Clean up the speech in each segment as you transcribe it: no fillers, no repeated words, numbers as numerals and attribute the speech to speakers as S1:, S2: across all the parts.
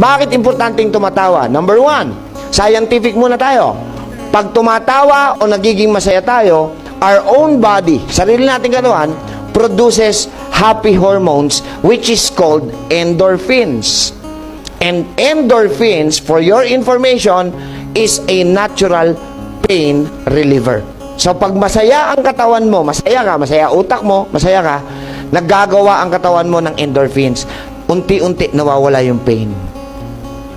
S1: Bakit importanteng tumatawa? Number one, scientific muna tayo. Pag tumatawa o nagiging masaya tayo, our own body, sarili nating katawan, produces happy hormones which is called endorphins. And endorphins, for your information, is a natural pain reliever. So pag masaya ang katawan mo, masaya ka, masaya utak mo, masaya ka, naggagawa ang katawan mo ng endorphins. Unti-unti nawawala yung pain.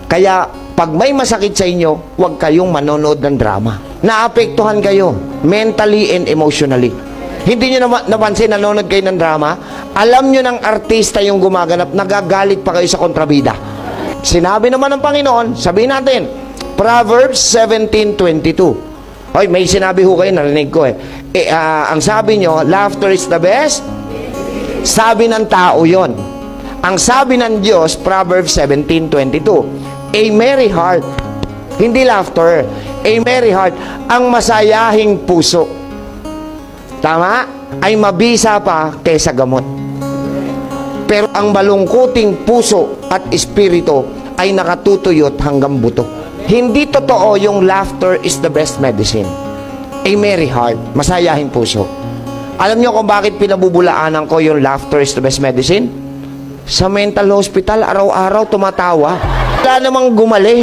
S1: Kaya pag may masakit sa inyo, huwag kayong manonood ng drama. Naapektuhan kayo mentally and emotionally. Hindi nyo napansin, nanonood kayo ng drama, alam nyo ng artista yung gumaganap, nagagalit pa kayo sa kontrabida. Sinabi naman ng Panginoon, sabihin natin, Proverbs 17:22. Hoy, may sinabi ho kayo, narinig ko ang sabi nyo, laughter is the best. Sabi ng tao yon. Ang sabi ng Diyos, Proverbs 17:22, a merry heart, hindi laughter, a merry heart, ang masayahing puso, tama, ay mabisa pa kaysa gamot. Pero ang malungkuting puso at espiritu ay nakatutuyot hanggang buto. Hindi totoo yung laughter is the best medicine. A merry heart, masayahing puso. Alam niyo kung bakit pinabubulaanan ko yung laughter is the best medicine? Sa mental hospital, araw-araw tumatawa. Wala namang gumaling.